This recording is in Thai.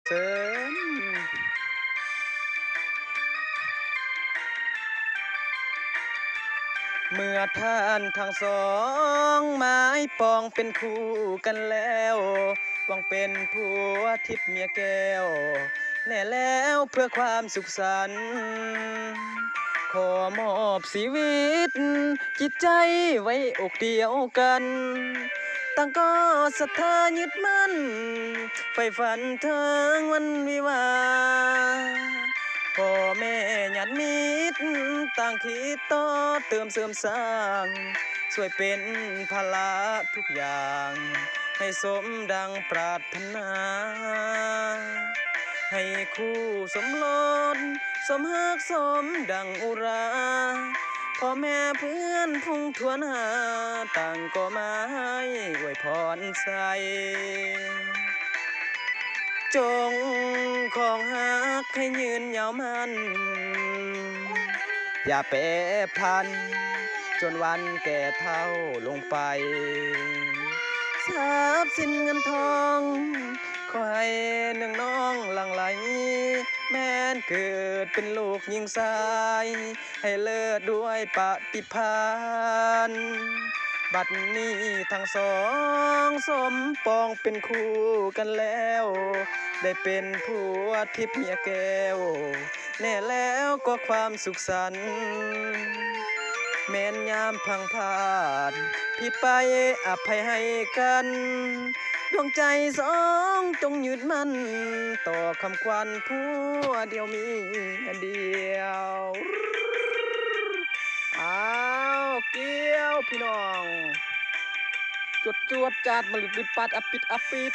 เสริมเมื่อท่านทั้งสองหมายปองเป็นคู่กันแล้วหวังเป็นผัวทิพย์เมียแก้วแน่แล้วเพื่อความสุขสันต์ขอมอบชีวิตจิตใจไว้อกเดียวกันต่างก็ศรัทธายึดมั่นใฝ่ฝันถึงวันวิวาห์พ่อแม่ญาติมิตรต่างคิดต่อเติมเสริมสร้างช่วยเป็นภาระทุกอย่างให้สมดังปรารถนาให้คู่สมรสสมฮักสมดังอุราพ่อแม่เพื่อนพุ่งทวนหาต่างก็มาให้อวยพรใส่จงของฮักให้ยืนยาวมันอย่าแปรพันจนวันแก่เฒ่าลงไปทรัพย์สินเงินทองขอให้หนึ่งน้องหลั่งไหลแม้นเกิดเป็นลูกหญิงชายให้เลิศด้วยปฏิภาณบัดนี้ทั้งสองสมปองเป็นคู่กันแล้วได้เป็นผัวทิพย์เมียแก้วแน่แล้วก็ความสุขสันต์แม้นยามพังพลาดพี่ไปอภัยให้กันดวงใจสองจงยึดมั่นต่อคำขวัญผัวเดียวมีอันเดียวอ้าวเกี้ยวพี่น้องจวดจวดจาดมาลุดปัดอปิดอปิด